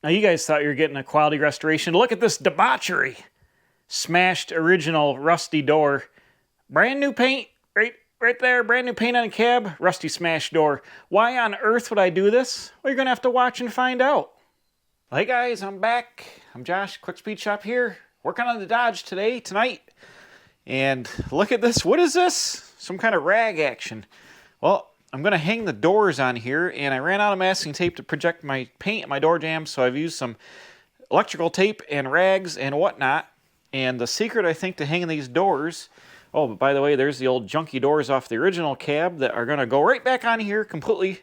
Now you guys thought you were getting a quality restoration. Look at this debauchery. Smashed original rusty door. Brand new paint. Right there. Brand new paint on the cab. Rusty smashed door. Why on earth would I do this? Well, you're going to have to watch and find out. Hey guys, I'm back. I'm Josh, Quick Speed Shop here. Working on the Dodge tonight. And look at this. What is this? Some kind of rag action. Well, I'm going to hang the doors on here, and I ran out of masking tape to project my paint and my door jambs, so I've used some electrical tape and rags and whatnot. And the secret, I think, to hanging these doors... Oh, but by the way, there's the old junky doors off the original cab that are going to go right back on here, completely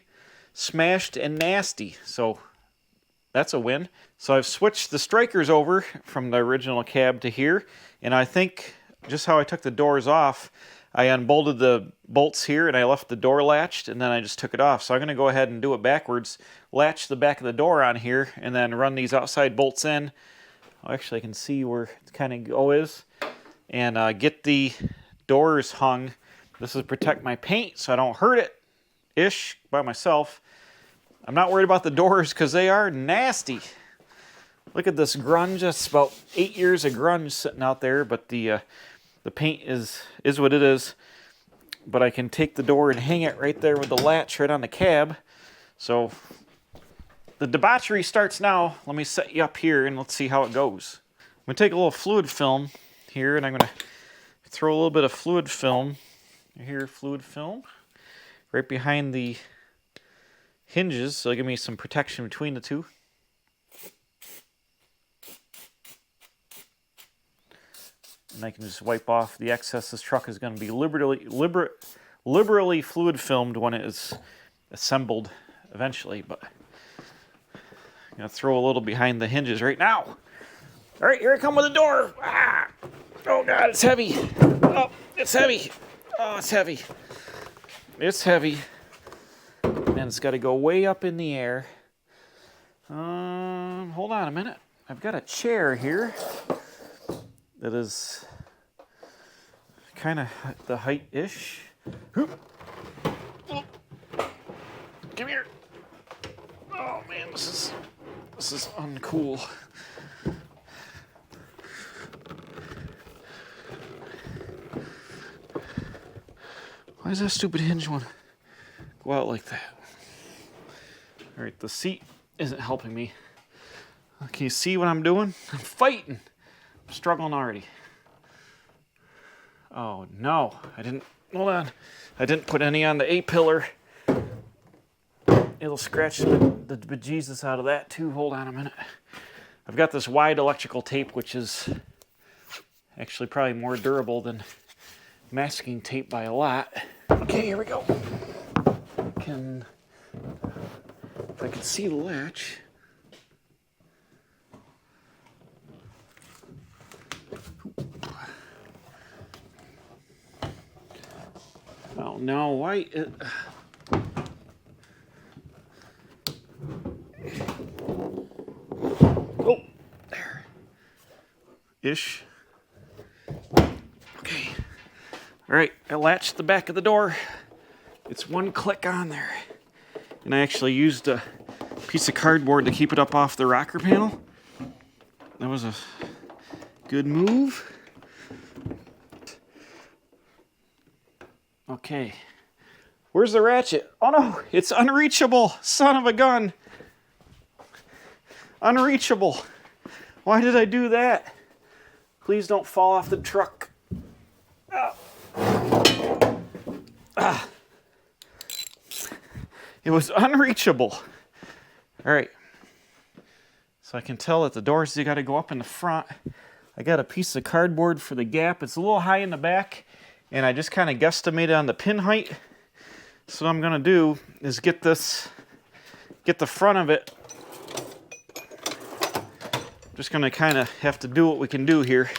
smashed and nasty. So that's a win. So I've switched the strikers over from the original cab to here, and I think just how I took the doors off, I unbolted the bolts here and I left the door latched, and then I just took it off. So I'm going to go ahead and do it backwards, latch the back of the door on here, and then run these outside bolts in. Oh, actually, I can see where it kind of is, and get the doors hung. This is to protect my paint so I don't hurt it by myself. I'm not worried about the doors because they are nasty. Look at this grunge. That's about 8 years of grunge sitting out there, but the paint is what it is. But I can take the door and hang it right there with the latch right on the cab. So the debauchery starts now. Let me set you up here and let's see how it goes. I'm going to take a little fluid film here, and I'm going to throw a little bit of fluid film. Here, fluid film. Right behind the hinges, so it'll give me some protection between the two. And I can just wipe off the excess. This truck is going to be liberally fluid filmed when it is assembled eventually, but I'm going to throw a little behind the hinges right now. All right, here I come with the door. Ah! Oh God, it's heavy. Oh, it's heavy. Oh, it's heavy. It's heavy. And it's got to go way up in the air. Hold on a minute. I've got a chair here that is kind of the height-ish. Come here. Oh man, this is uncool. Why does that stupid hinge one go out like that? All right, the seat isn't helping me. Can you see what I'm doing? I'm fighting. I'm struggling already. Oh no, hold on. I didn't put any on the A-pillar. It'll scratch the bejesus out of that too. Hold on a minute. I've got this wide electrical tape, which is actually probably more durable than masking tape by a lot. Okay, here we go. If I can see the latch. Oh no, why? Oh, there. Ish. Okay. All right, I latched the back of the door. It's one click on there. And I actually used a piece of cardboard to keep it up off the rocker panel. That was a good move. Okay. Where's the ratchet? Oh no, it's unreachable. Son of a gun. Unreachable. Why did I do that? Please don't fall off the truck. Ah. It was unreachable. All right. So I can tell that the doors, they got to go up in the front. I got a piece of cardboard for the gap. It's a little high in the back, and I just kind of guesstimated on the pin height. So what I'm going to do is get the front of it. Just going to kind of have to do what we can do here.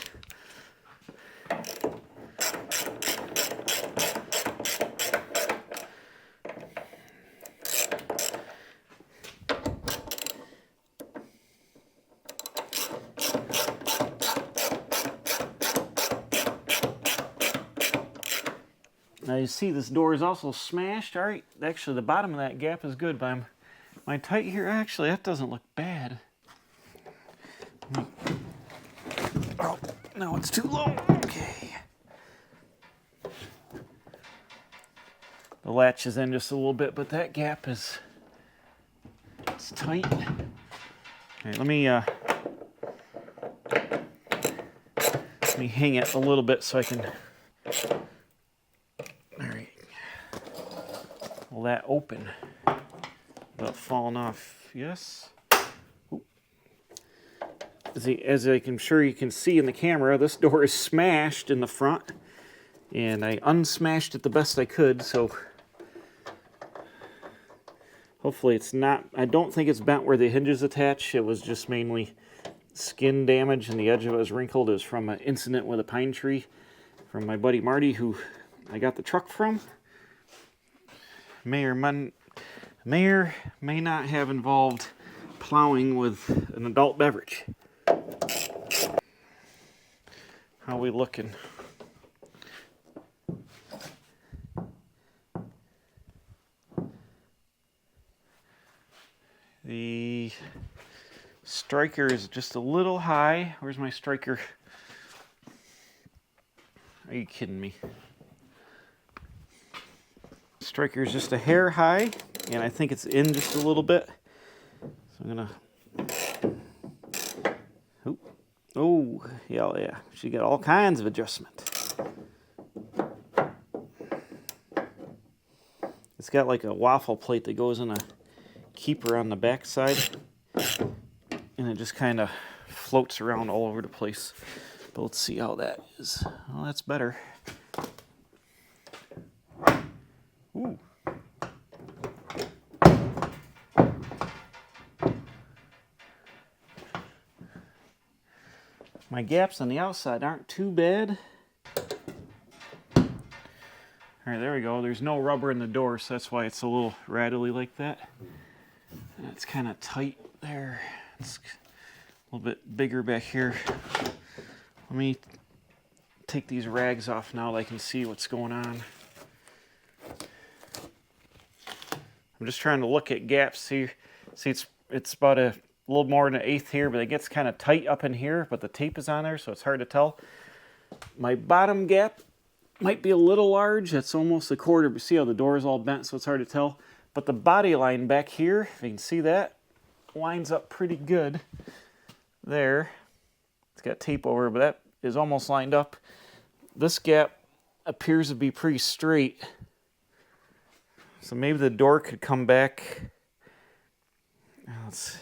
Now you see this door is also smashed. All right, actually the bottom of that gap is good, but my tight here, actually that doesn't look bad. No, it's too low. Okay. The latch is in just a little bit, but that gap is, it's tight. Okay, let me hang it a little bit so I can, all right, pull that open without falling off. Yes. As I'm sure you can see in the camera, this door is smashed in the front, and I unsmashed it the best I could, so hopefully it's not, I don't think it's bent where the hinges attach. It was just mainly skin damage, and the edge of it was wrinkled. It was from an incident with a pine tree from my buddy Marty, who I got the truck from. May not have involved plowing with an adult beverage. How we looking? The striker is just a little high. Where's my striker? Are you kidding me? Striker is just a hair high, and I think it's in just a little bit. So I'm gonna. Oh, yeah. She got all kinds of adjustment. It's got like a waffle plate that goes in a keeper on the back side, and it just kind of floats around all over the place. But let's see how that is. Well, that's better. Ooh. My gaps on the outside aren't too bad. All right, there we go. There's no rubber in the door, so that's why it's a little rattly like that. It's kind of tight there. It's a little bit bigger back here. Let me take these rags off now that I can see what's going on. I'm just trying to look at gaps. See, it's about a little more than an eighth here, but it gets kind of tight up in here, but the tape is on there, so it's hard to tell. My bottom gap might be a little large. It's almost a quarter, but see how the door is all bent, so it's hard to tell. But the body line back here, if you can see that, lines up pretty good there. It's got tape over, but that is almost lined up. This gap appears to be pretty straight. So maybe the door could come back. It's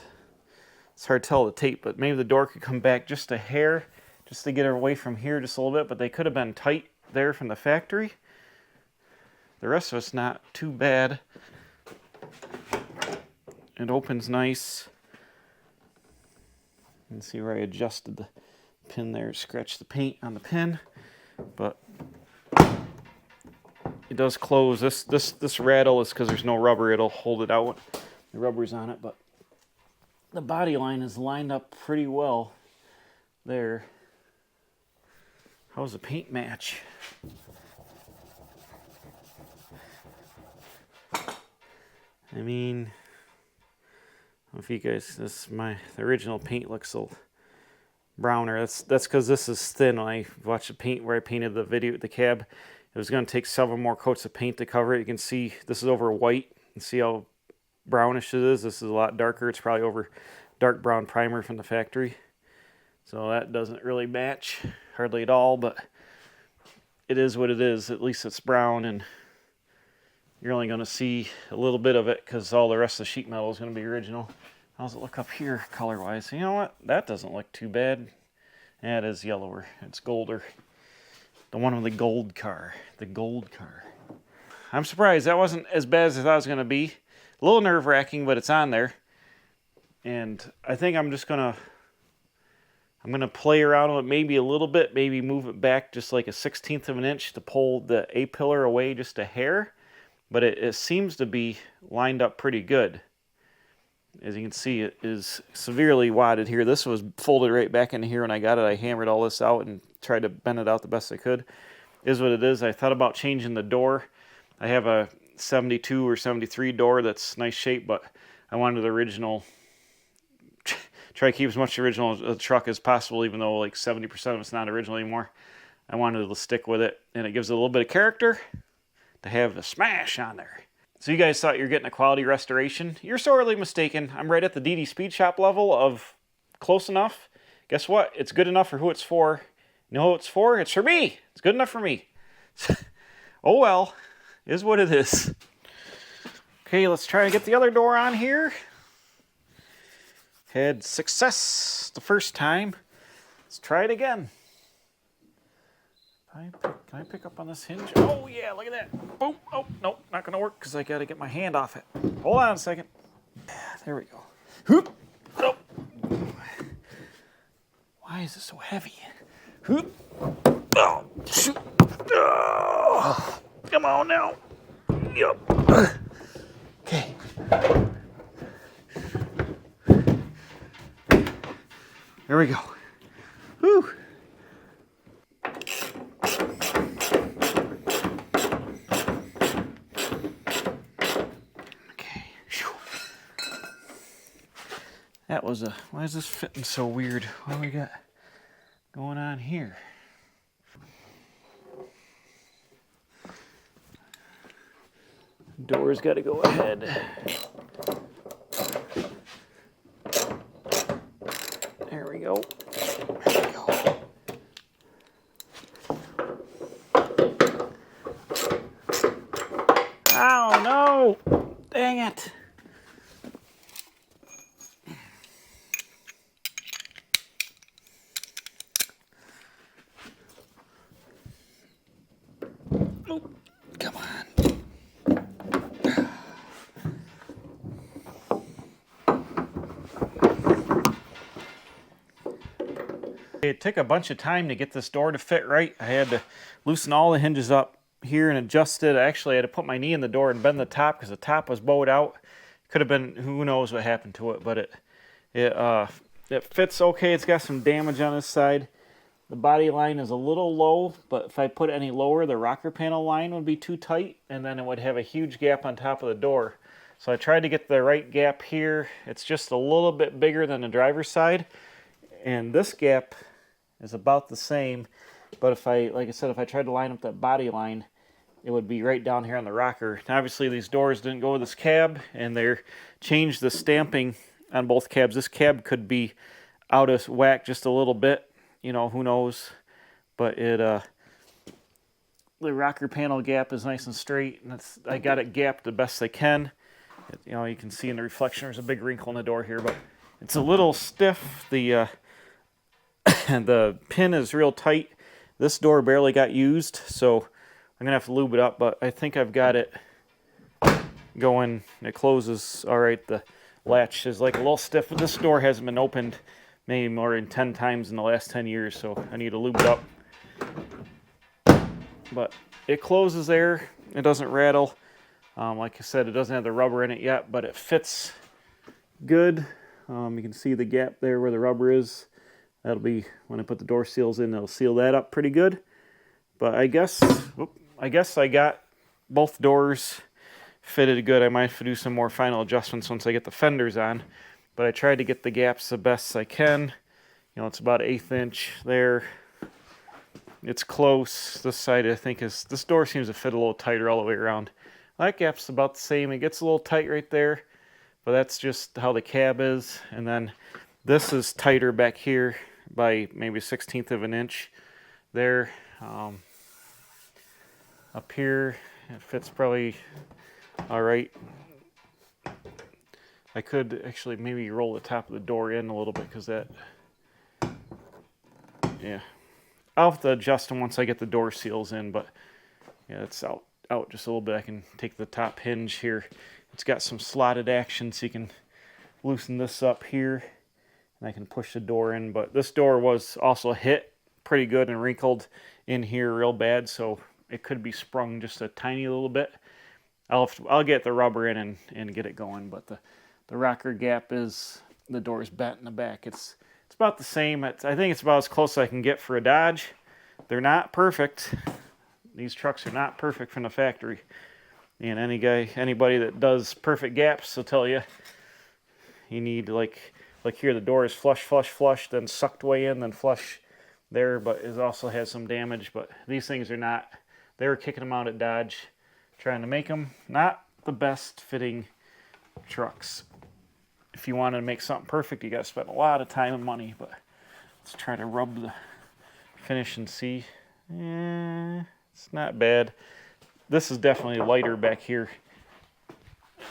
hard to tell the tape, but maybe the door could come back just a hair, just to get her away from here just a little bit, but they could have been tight there from the factory. The rest of it's not too bad. It opens nice. You can see where I adjusted the pin there, scratched the paint on the pin, but it does close. This rattle is because there's no rubber. It'll hold it out. The rubber's on it, but the body line is lined up pretty well there. How's the paint match? I mean, I don't know if you guys, the original paint looks a little browner. That's because this is thin. When I watched the paint where I painted the cab, it was going to take several more coats of paint to cover it. You can see this is over white, and see how brownish it is. This is a lot darker. It's probably over dark brown primer from the factory. So that doesn't really match hardly at all, but it is what it is. At least it's brown, and you're only going to see a little bit of it because all the rest of the sheet metal is going to be original. How's it look up here color-wise? You know what? That doesn't look too bad. Yeah, it is yellower. It's golder. The one with the gold car. The gold car. I'm surprised that wasn't as bad as I thought it was going to be. A little nerve-wracking, but it's on there. And I think I'm gonna play around with it maybe a little bit, maybe move it back just like a 1/16 of an inch to pull the A-pillar away just a hair. But it seems to be lined up pretty good. As you can see, it is severely wadded here. This was folded right back into here when I got it. I hammered all this out and tried to bend it out the best I could. Is what it is. I thought about changing the door. I have a 72 or 73 door that's nice shape, but I wanted the original try to keep as much original of the truck as possible, even though like 70% of it's not original anymore. I wanted to stick with it, and it gives it a little bit of character to have the smash on there. So you guys thought you were getting a quality restoration? You're sorely mistaken. I'm right at the DD Speed Shop level of close enough. Guess what? It's good enough for who it's for. You know who it's for? It's for me. It's good enough for me. Oh well, is what it is. Okay, let's try to get the other door on here. Had success the first time. Let's try it again. Can I pick up on this hinge? Oh yeah, look at that. Boom. Oh, nope, not gonna work because I gotta get my hand off it. Hold on a second. There we go. Whoop. Oh. Why is it so heavy? Whoop. Oh, shoot. Oh. Come on now. Yep. Okay. There we go. Whew. That was a, why is this fitting so weird? What do we got going on here? Door's got to go ahead. There we go. There we go. Oh no! Dang it! Come on. It took a bunch of time to get this door to fit right. I had to loosen all the hinges up here and adjust it. Actually, I had to put my knee in the door and bend the top because the top was bowed out. Could have been, who knows what happened to it, but it fits okay. It's got some damage on this side. The body line is a little low, but if I put it any lower, the rocker panel line would be too tight, and then it would have a huge gap on top of the door. So I tried to get the right gap here. It's just a little bit bigger than the driver's side, and this gap is about the same, but if I, like I said, if I tried to line up that body line, it would be right down here on the rocker. Now, obviously, these doors didn't go with this cab, and they changed the stamping on both cabs. This cab could be out of whack just a little bit. You know, who knows, but the rocker panel gap is nice and straight, and I got it gapped the best I can. You know, you can see in the reflection there's a big wrinkle in the door here, but it's a little stiff. The the pin is real tight. This door barely got used, so I'm gonna have to lube it up, but I think I've got it going. It closes all right. The latch is like a little stiff, but this door hasn't been opened maybe more than 10 times in the last 10 years, so I need to lube it up. But it closes there. It doesn't rattle. Like I said, it doesn't have the rubber in it yet, but it fits good. You can see the gap there where the rubber is. That'll be, when I put the door seals in, it'll seal that up pretty good. But I guess I got both doors fitted good. I might have to do some more final adjustments once I get the fenders on. But I tried to get the gaps the best I can. You know, it's about 1/8 inch there. It's close. This side, I think, this door seems to fit a little tighter all the way around. That gap's about the same. It gets a little tight right there, but that's just how the cab is. And then this is tighter back here by maybe 1/16 of an inch there. Up here, it fits probably all right. I could actually maybe roll the top of the door in a little bit because that, yeah. I'll have to adjust them once I get the door seals in, but yeah, it's out just a little bit. I can take the top hinge here. It's got some slotted action, so you can loosen this up here, and I can push the door in. But this door was also hit pretty good and wrinkled in here real bad, so it could be sprung just a tiny little bit. I'll get the rubber in and get it going, but the rocker gap is, the door's bent in the back. It's about the same. I think it's about as close as I can get for a Dodge. They're not perfect. These trucks are not perfect from the factory. And anybody that does perfect gaps will tell you, you need like Like here, the door is flush, flush, flush, then sucked way in, then flush there, but it also has some damage. But these things are not, they were kicking them out at Dodge, trying to make them not the best fitting trucks. If you want to make something perfect, you got to spend a lot of time and money. But let's try to rub the finish and see. It's not bad. This is definitely lighter back here.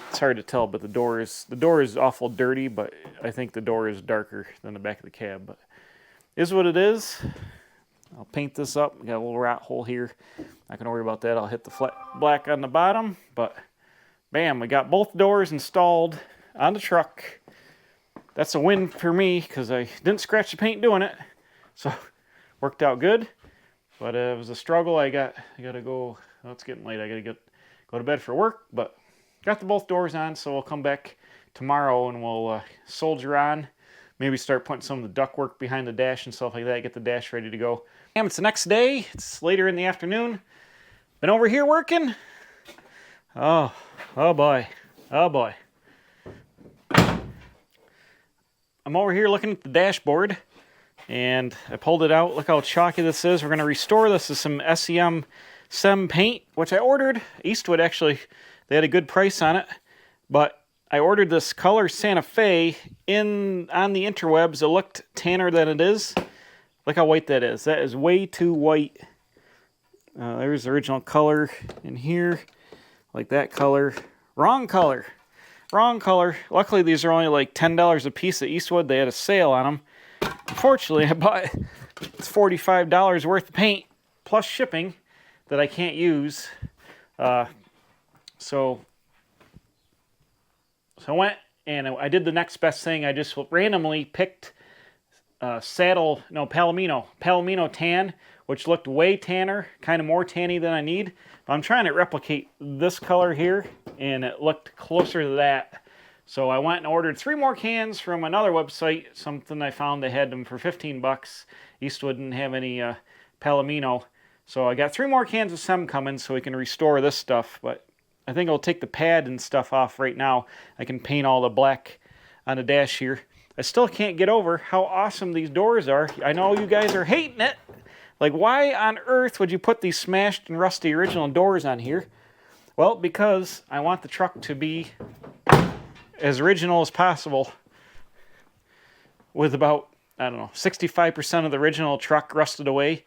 It's hard to tell, but the door is awful dirty, but I think the door is darker than the back of the cab. But it is what it is. I'll paint this up. Got a little rat hole here. Not gonna worry about that. I'll hit the flat black on the bottom, but bam, we got both doors installed on the truck. That's a win for me because I didn't scratch the paint doing it, so worked out good. But it was a struggle. I gotta go. Well, it's getting late. I gotta go to bed for work, but got the both doors on, so we'll come back tomorrow and we'll soldier on. Maybe start putting some of the ductwork behind the dash and stuff like that. Get the dash ready to go. Damn, it's the next day. It's later in the afternoon. Been over here working. Oh boy. Oh boy. I'm over here looking at the dashboard, and I pulled it out. Look how chalky this is. We're going to restore this with some SEM paint, which I ordered. Eastwood, actually, they had a good price on it, but I ordered this color Santa Fe on the interwebs. It looked tanner than it is. Look how white that is. That is way too white. There's the original color in here, like that color. Wrong color. Wrong color. Luckily, these are only like $10 a piece at Eastwood. They had a sale on them. Unfortunately, I bought it's $45 worth of paint plus shipping that I can't use. So I went and I did the next best thing. I just randomly picked Palomino tan, which looked way tanner, kind of more tanny than I need. I'm trying to replicate this color here, and it looked closer to that. So I went and ordered 3 more cans from another website, something I found they had them for 15 bucks. Eastwood didn't have any Palomino. So I got 3 more cans of SEM coming so we can restore this stuff, but I think I'll take the pad and stuff off right now. I can paint all the black on the dash here. I still can't get over how awesome these doors are. I know you guys are hating it. Like, why on earth would you put these smashed and rusty original doors on here? Well, because I want the truck to be as original as possible with about, I don't know, 65% of the original truck rusted away.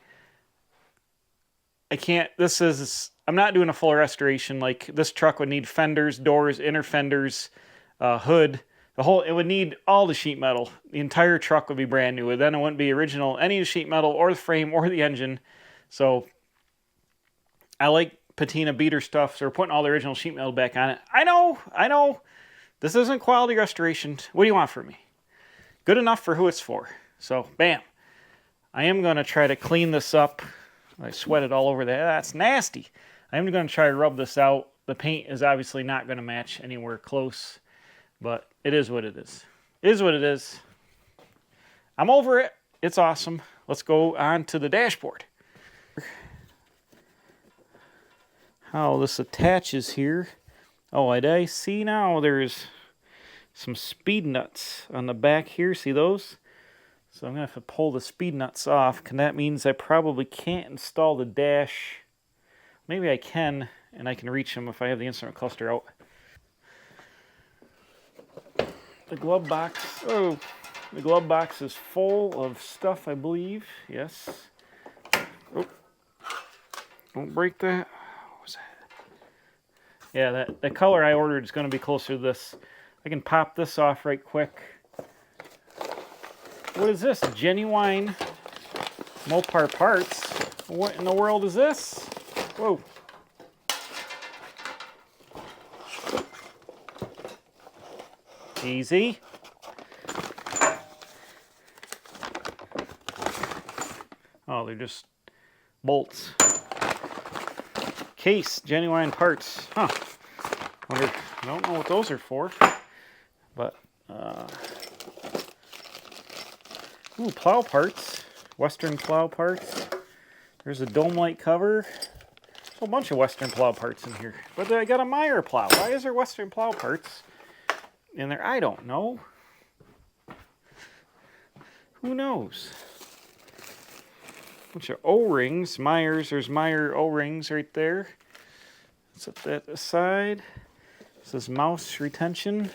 I'm not doing a full restoration. Like, this truck would need fenders, doors, inner fenders, hood. It would need all the sheet metal. The entire truck would be brand new. And then it wouldn't be original, any of the sheet metal or the frame or the engine. So I like patina beater stuff, so we're putting all the original sheet metal back on it. I know. This isn't quality restoration. What do you want from me? Good enough for who it's for. So, bam. I am going to try to clean this up. I sweated all over that. That's nasty. I am going to try to rub this out. The paint is obviously not going to match anywhere close, but it is what it is. It is what it is. I'm over it. It's awesome. Let's go on to the dashboard. How this attaches here. Oh, I see now there's some speed nuts on the back here. See those? So I'm going to have to pull the speed nuts off, and that means I probably can't install the dash. Maybe I can, and I can reach them if I have the instrument cluster out. The glove box. Oh, the glove box is full of stuff, I believe. Yes. Oh, don't break that. What was that? Yeah, the color I ordered is going to be closer to this. I can pop this off right quick. What is this? Genuine Mopar parts. What in the world is this? Whoa. Easy. Oh, they're just bolts. Case, genuine parts. Huh. I don't know what those are for. But, ooh, plow parts. Western plow parts. There's a dome light cover. There's a whole bunch of Western plow parts in here. But I got a Meyer plow. Why is there Western plow parts in there? I don't know. Who knows? Bunch of O-rings. Myers, there's Meyer O-rings right there. Set that aside. This is mouse retention.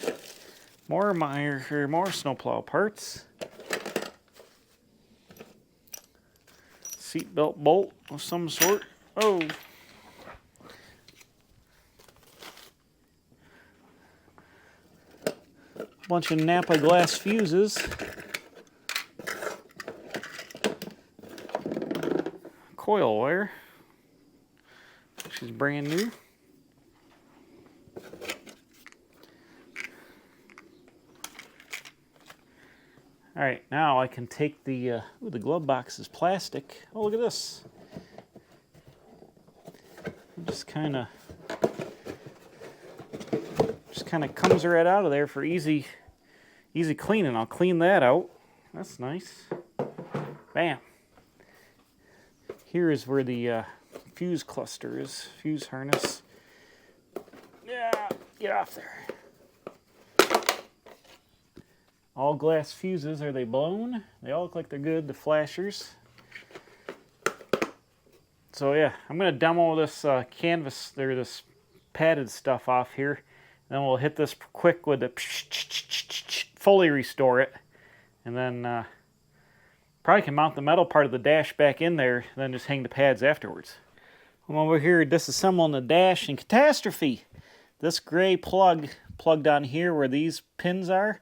More Meyer, or more snowplow parts. Seatbelt bolt of some sort. Oh. Bunch of Napa glass fuses. Coil wire. She's brand new. All right, now I can take the glove box is plastic. Oh, look at this. Just kind of comes right out of there for easy cleaning. I'll clean that out. That's nice. Bam. Here is where the fuse cluster is, fuse harness. Yeah, get off there. All glass fuses. Are they blown? They all look like they're good, the flashers. So yeah, I'm going to demo this canvas, this padded stuff off here. Then we'll hit this quick with the fully restore it. And then probably can mount the metal part of the dash back in there, then just hang the pads afterwards. I'm over here disassembling the dash in catastrophe. This gray plug plugged on here where these pins are,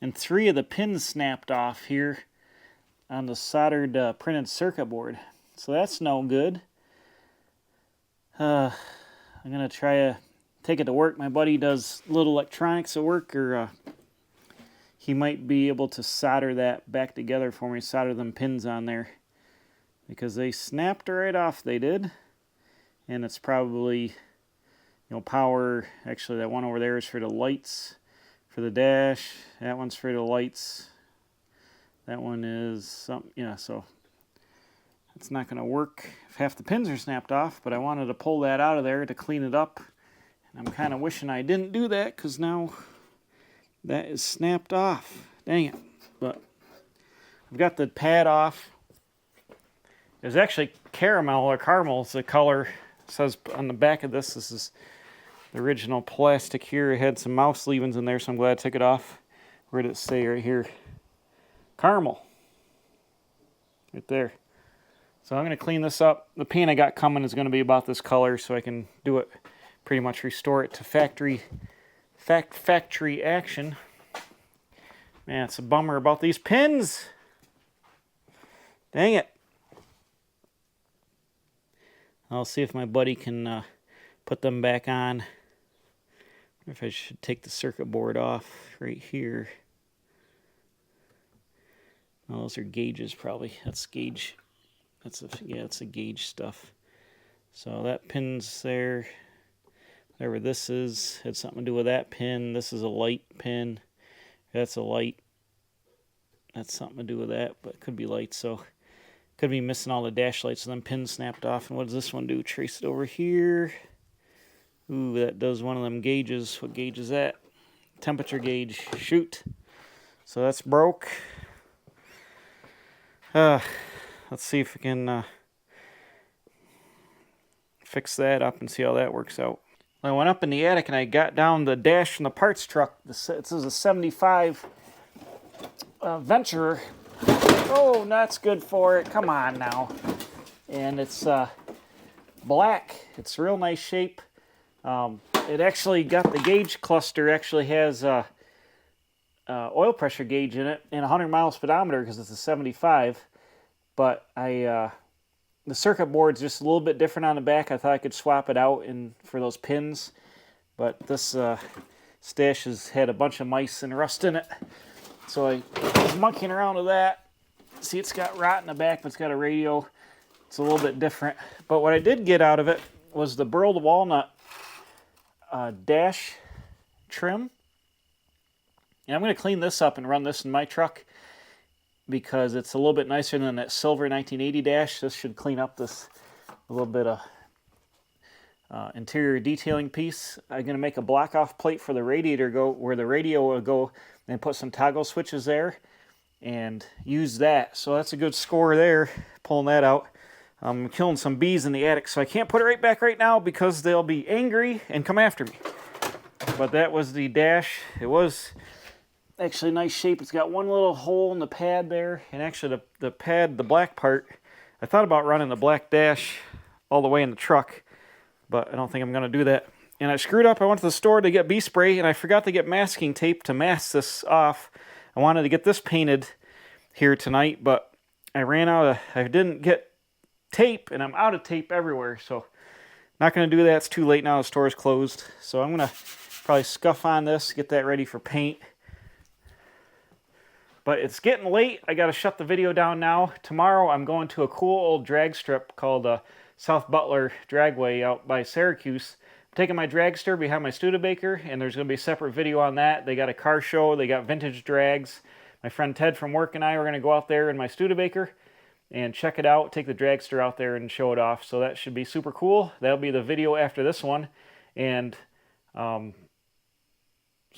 and 3 of the pins snapped off here on the soldered printed circuit board. So that's no good. I'm going to try to take it to work. My buddy does little electronics at work, or he might be able to solder that back together for me, solder them pins on there. Because they snapped right off, they did. And it's probably, power. Actually, that one over there is for the lights, for the dash. That one's for the lights. That one is something, so it's not going to work if half the pins are snapped off, but I wanted to pull that out of there to clean it up. And I'm kind of wishing I didn't do that, because now that is snapped off. Dang it. But I've got the pad off. There's actually caramel or caramel. It's the color. It says on the back of this is the original plastic here. It had some mouse leavings in there, so I'm glad I took it off. Where did it say right here? Caramel. Right there. So I'm going to clean this up. The paint I got coming is going to be about this color, so I can do it, pretty much restore it to factory action. Man, it's a bummer about these pins. Dang it. I'll see if my buddy can put them back on. I wonder if I should take the circuit board off right here. Oh, those are gauges probably. That's gauge. It's a gauge stuff. So that pin's there. Whatever this is, had something to do with that pin. This is a light pin. That's a light. That's something to do with that, but it could be light, so could be missing all the dash lights, so them pins snapped off. And what does this one do? Trace it over here. Ooh, that does one of them gauges. What gauge is that? Temperature gauge. Shoot. So that's broke. Let's see if we can fix that up and see how that works out. I went up in the attic and I got down the dash from the parts truck. This is a 75 Venturer. Oh, that's good for it. Come on now. And it's black. It's real nice shape. It actually got the gauge cluster. Actually has oil pressure gauge in it and 100 miles speedometer because it's a 75. But the circuit board's just a little bit different on the back. I thought I could swap it out for those pins, but this stash has had a bunch of mice and rust in it. So I was monkeying around with that. See, it's got rot in the back, but it's got a radio. It's a little bit different. But what I did get out of it was the burled walnut dash trim. And I'm going to clean this up and run this in my truck because it's a little bit nicer than that silver 1980 dash. This should clean up this a little bit of interior detailing piece. I'm going to make a block-off plate for the radiator where the radio will go, and put some toggle switches there. and use that. So that's a good score there, pulling that out. I'm killing some bees in the attic, so I can't put it right back right now because they'll be angry and come after me. But that was the dash. It was actually nice shape. It's got one little hole in the pad there, and actually the pad, the black part, I thought about running the black dash all the way in the truck, but I don't think I'm going to do that. And I screwed up. I went to the store to get bee spray, and I forgot to get masking tape to mask this off. I wanted to get this painted here tonight, but I didn't get tape, and I'm out of tape everywhere, so not going to do that. It's too late now. The store is closed. So I'm going to probably scuff on this, get that ready for paint. But it's getting late. I got to shut the video down now. Tomorrow I'm going to a cool old drag strip called South Butler Dragway out by Syracuse. I'm taking my dragster behind my Studebaker, and there's going to be a separate video on that. They got a car show. They got vintage drags. My friend Ted from work and I are going to go out there in my Studebaker and check it out, take the dragster out there and show it off. So that should be super cool. That'll be the video after this one. And so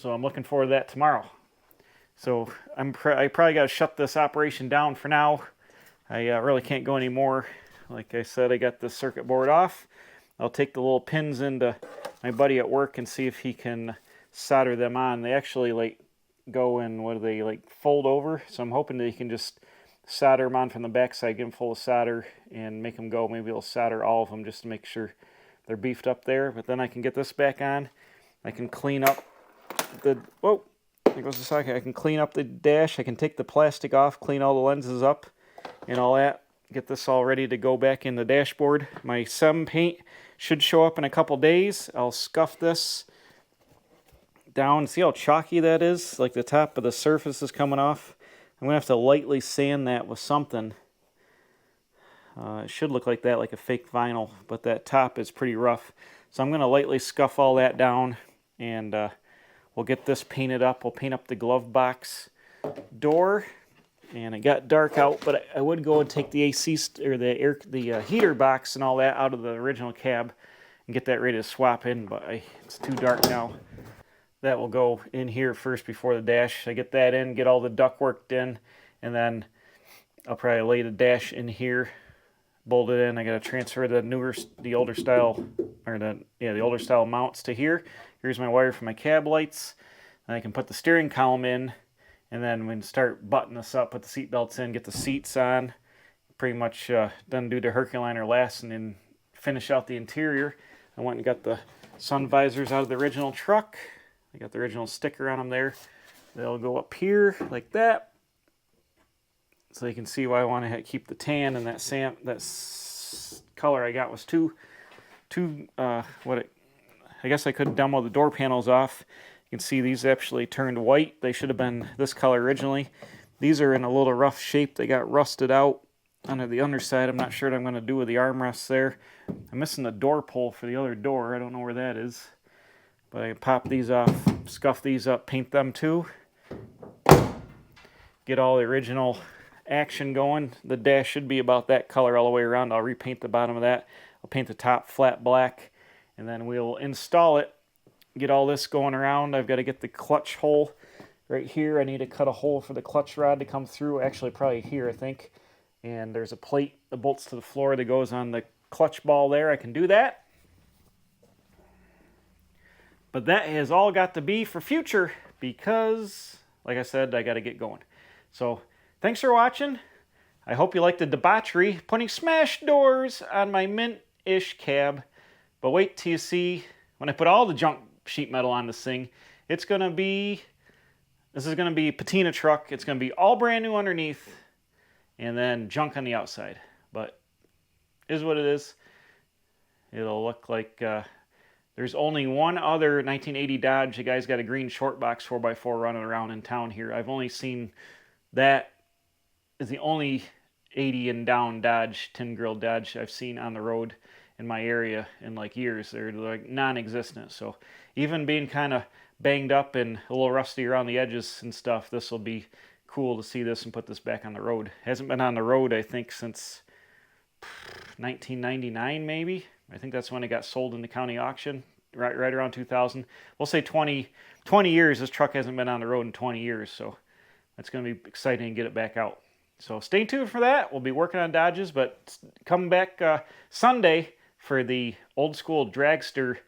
I'm looking forward to that tomorrow. So I probably got to shut this operation down for now. I really can't go anymore. Like I said, I got the circuit board off. I'll take the little pins into my buddy at work and see if he can solder them on. They actually like go in, like fold over. So I'm hoping that he can just solder them on from the backside, get them full of solder, and make them go. Maybe he'll solder all of them just to make sure they're beefed up there. But then I can get this back on. I can clean up the... Whoa! There goes the socket. I can clean up the dash. I can take the plastic off, clean all the lenses up and all that. Get this all ready to go back in the dashboard. My SEM paint should show up in a couple days. I'll scuff this down. See how chalky that is? Like the top of the surface is coming off. I'm going to have to lightly sand that with something. It should look like that, like a fake vinyl, but that top is pretty rough. So I'm going to lightly scuff all that down, and we'll get this painted up. We'll paint up the glove box door, and it got dark out, but I would go and take the AC or the heater box and all that out of the original cab and get that ready to swap in, but it's too dark now. That will go in here first before the dash. I get that in, get all the duct worked in, and then I'll probably lay the dash in here, bolt it in. I got to transfer the older style mounts to here. Here's my wire for my cab lights. And I can put the steering column in, and then we can start buttoning this up, put the seat belts in, get the seats on. Pretty much done do the Herculiner last, and then finish out the interior. I went and got the sun visors out of the original truck. I got the original sticker on them there. They'll go up here like that. So you can see why I want to keep the tan, and that color I got was I guess I could demo the door panels off. You can see these actually turned white. They should have been this color originally. These are in a little rough shape. They got rusted out under the underside. I'm not sure what I'm going to do with the armrests there. I'm missing the door pull for the other door. I don't know where that is. But I can pop these off, scuff these up, paint them too. Get all the original action going. The dash should be about that color all the way around. I'll repaint the bottom of that. I'll paint the top flat black, and then we'll install it. Get all this going around. I've got to get the clutch hole right here. I need to cut a hole for the clutch rod to come through. Actually, probably here, I think. And there's a plate that bolts to the floor that goes on the clutch ball there. I can do that. But that has all got to be for future because, like I said, I got to get going. So, thanks for watching. I hope you liked the debauchery, putting smash doors on my mint-ish cab. But wait till you see when I put all the junk sheet metal on this thing. This is going to be Patina truck. It's going to be all brand new underneath and then junk on the outside. But it is what it is. It'll look like... There's only one other 1980 Dodge. The guy's got a green short box 4x4 running around in town here. I've only seen that is the only 80 and down Dodge, tin grill Dodge I've seen on the road in my area in like years. They're like non-existent. So even being kind of banged up and a little rusty around the edges and stuff, this will be cool to see this and put this back on the road. Hasn't been on the road, I think, since 1999 maybe. I think that's when it got sold in the county auction, right around 2000. We'll say 20 years. This truck hasn't been on the road in 20 years, so It's going to be exciting to get it back out. So stay tuned for that. We'll be working on Dodges, but coming back Sunday for the old school dragster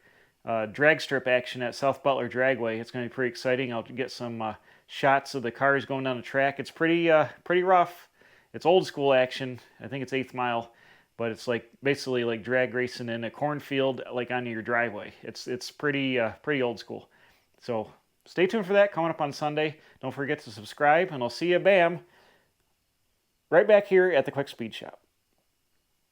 drag strip action at South Butler Dragway. It's going to be pretty exciting. I'll get some shots of the cars going down the track. It's pretty rough. It's old school action. I think it's 8th mile, but it's like basically like drag racing in a cornfield, like on your driveway. It's pretty old school. So stay tuned for that coming up on Sunday. Don't forget to subscribe, and I'll see you, bam, right back here at the Quick Speed Shop.